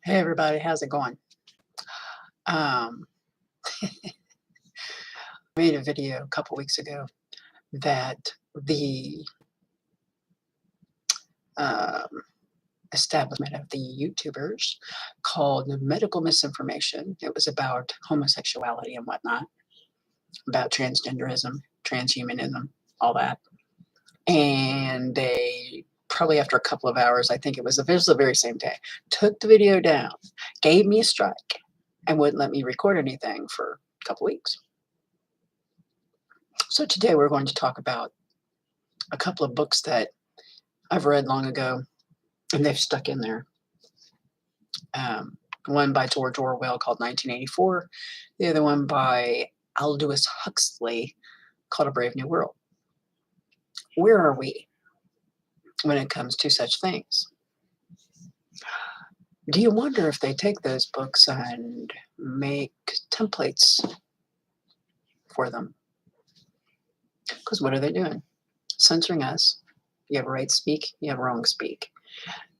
Hey everybody, how's it going? Um, I made a video a couple weeks ago that the um, establishment of the YouTubers called medical misinformation. It was about homosexuality and whatnot, about transgenderism, transhumanism, all that. And they probably after a couple of hours, I think it was the very same day, took the video down, gave me a strike, and wouldn't let me record anything for a couple weeks. So today we're going to talk about a couple of books that I've read long ago and they've stuck in there. One by George Orwell called 1984, the other one by Aldous Huxley called A Brave New World. Where are we when it comes to such things? Do you wonder if they take those books and make templates for them? Because what are they doing? Censoring us. You have a right speak, you have a wrong speak.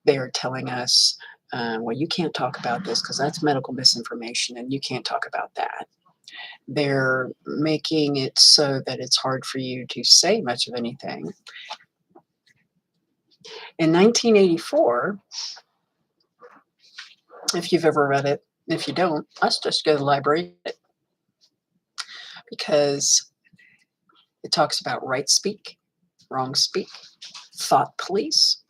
They are telling us, well, you can't talk about this because that's medical misinformation and you can't talk about that. They're making it so that it's hard for you to say much of anything. In 1984, if you've ever read it, if you don't, let's just go to the library because it talks about right speak, wrong speak, thought police.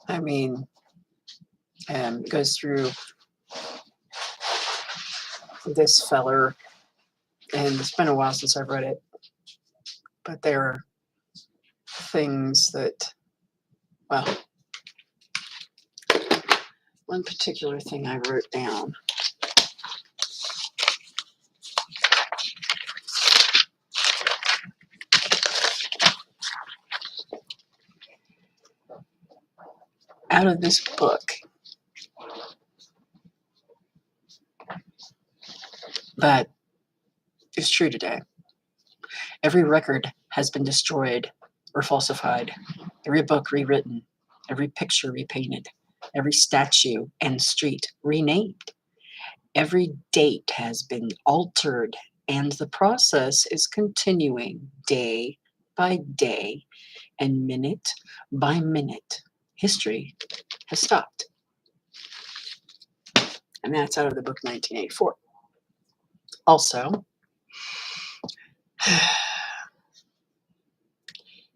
I mean, it goes through this feller, and it's been a while since I've read it, but there are things that, well, one particular thing I wrote down. Out of this book, that is true today. Every record has been destroyed or falsified, every book rewritten, every picture repainted, every statue and street renamed. Every date has been altered, and the process is continuing day by day and minute by minute. History has stopped. And that's out of the book 1984. Also,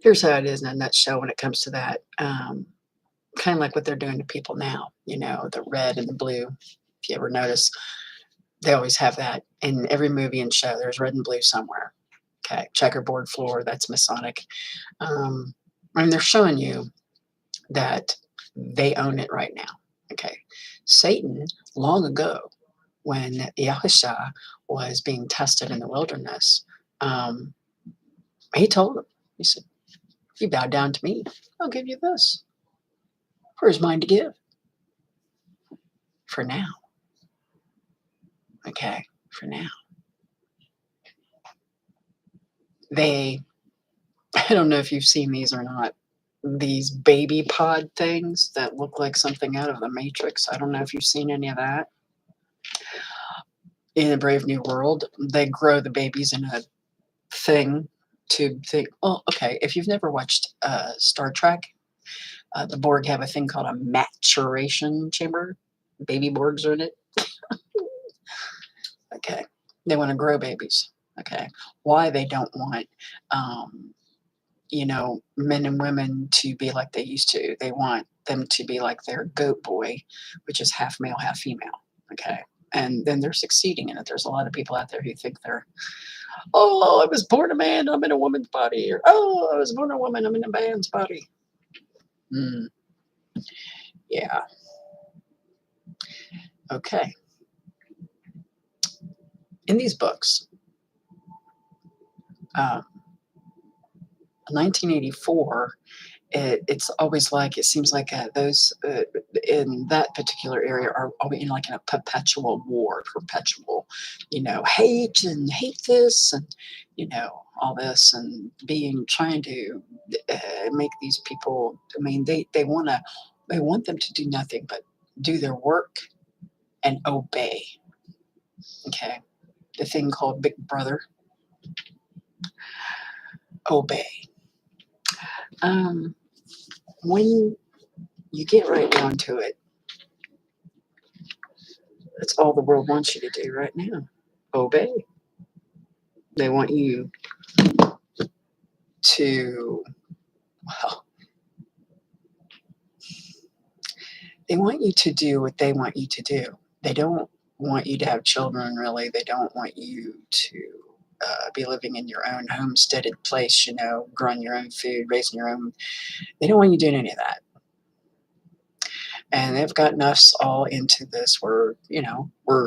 here's how it is in a nutshell when it comes to that. Kind of like what they're doing to people now, the red and the blue. If you ever notice, they always have that in every movie and show. There's red and blue somewhere. Okay, checkerboard floor, that's Masonic. They're showing you that they own it right now. Okay, Satan, long ago, when Yahusha was being tested in the wilderness, he told him, he said, "If you bow down to me, I'll give you this. Where's mine to give? For now." Okay, for now. I don't know if you've seen these or not, these baby pod things that look like something out of the Matrix. I don't know if you've seen any of that. In A Brave New World, they grow the babies in a thing to think, oh, okay, if you've never watched Star Trek, the Borg have a thing called a maturation chamber. Baby Borgs are in it. Okay. They want to grow babies. Okay. Why they don't want, men and women to be like they used to. They want them to be like their goat boy, which is half male, half female. Okay. And then they're succeeding in it. There's a lot of people out there who think oh, I was born a man, I'm in a woman's body. Or, oh, I was born a woman, I'm in a man's body. Yeah. Okay. In these books, 1984, it's always like, it seems like those in that particular area are always in a perpetual war, hate and hate this and, all this and trying to make these people, they want to They want them to do nothing but do their work and obey. Okay. The thing called Big Brother, obey. Um, when you get right down to it, that's all the world wants you to do right now. Obey. They want you to, well, they want you to do what they want you to do. They don't want you to have children, really. They don't want you to be living in your own homesteaded place, growing your own food, raising your own. They don't want you doing any of that. And they've gotten us all into this. We're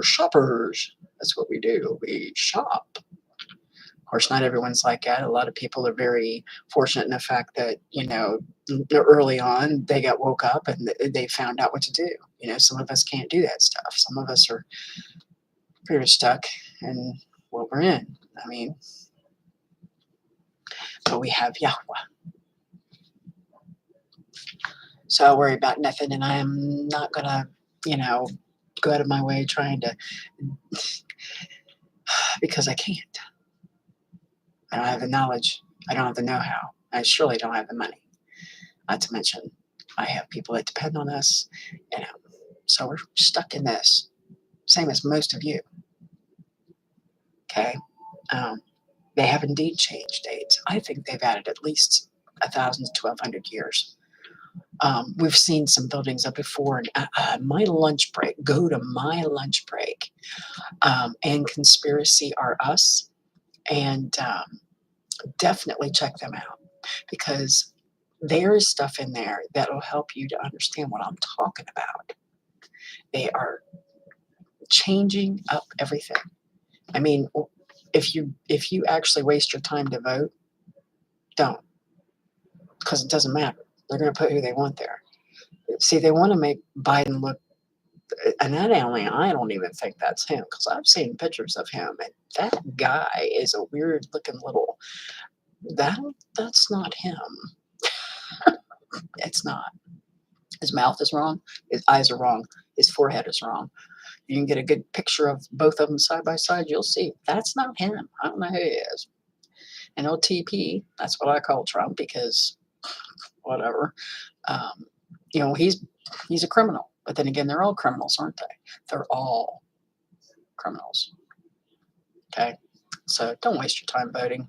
shoppers. That's what we do. We shop. Of course, not everyone's like that. A lot of people are very fortunate in the fact that, early on they got woke up and they found out what to do. Some of us can't do that stuff. Some of us are pretty much stuck in what we're in. I mean, but we have Yahweh. So I worry about nothing, and I am not going to, go out of my way trying to, because I can't. I don't have the knowledge. I don't have the know-how. I surely don't have the money. Not to mention, I have people that depend on us, so we're stuck in this. Same as most of you. Okay? They have indeed changed dates. I think they've added at least 1,000 to 1,200 years. We've seen some buildings up before, and my lunch break, go to my lunch break, and Conspiracy Are Us, and definitely check them out, because there is stuff in there that will help you to understand what I'm talking about. They are changing up everything. I mean, if you actually waste your time to vote, don't, because it doesn't matter. They're going to put who they want there. See, they want to make Biden look, and I don't even think that's him, because I've seen pictures of him, and that guy is a weird looking little. That's not him. It's not. His mouth is wrong. His eyes are wrong. His forehead is wrong. You can get a good picture of both of them side by side. You'll see that's not him. I don't know who he is. And OTP, that's what I call Trump, because whatever. He's a criminal. But then again, they're all criminals, aren't they? They're all criminals. Okay? So don't waste your time voting.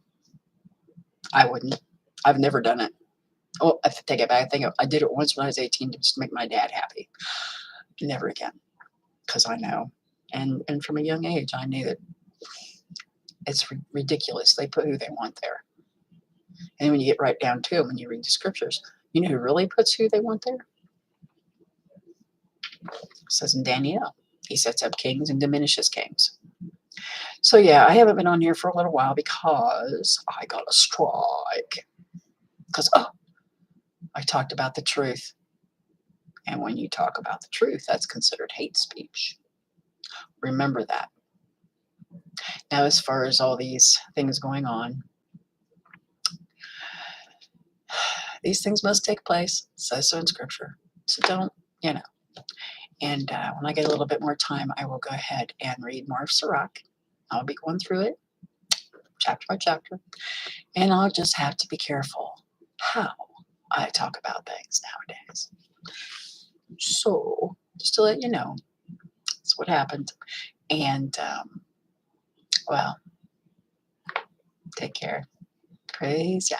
I wouldn't. I've never done it. Oh, I take it back. I think I did it once when I was 18 to just make my dad happy. Never again. Because I know. And from a young age, I knew that it's ridiculous. They put who they want there. And when you get right down to it, when you read the scriptures, you know who really puts who they want there? It says in Daniel, he sets up kings and diminishes kings. So yeah, I haven't been on here for a little while because I got a strike. Because, I talked about the truth. And when you talk about the truth, that's considered hate speech. Remember that. Now, as far as all these things going on, these things must take place. It says so in Scripture. So don't. And when I get a little bit more time, I will go ahead and read more of Sirach. I'll be going through it chapter by chapter. And I'll just have to be careful how I talk about things nowadays. So, just to let you know, that's what happened. And, well, take care. Praise Yah.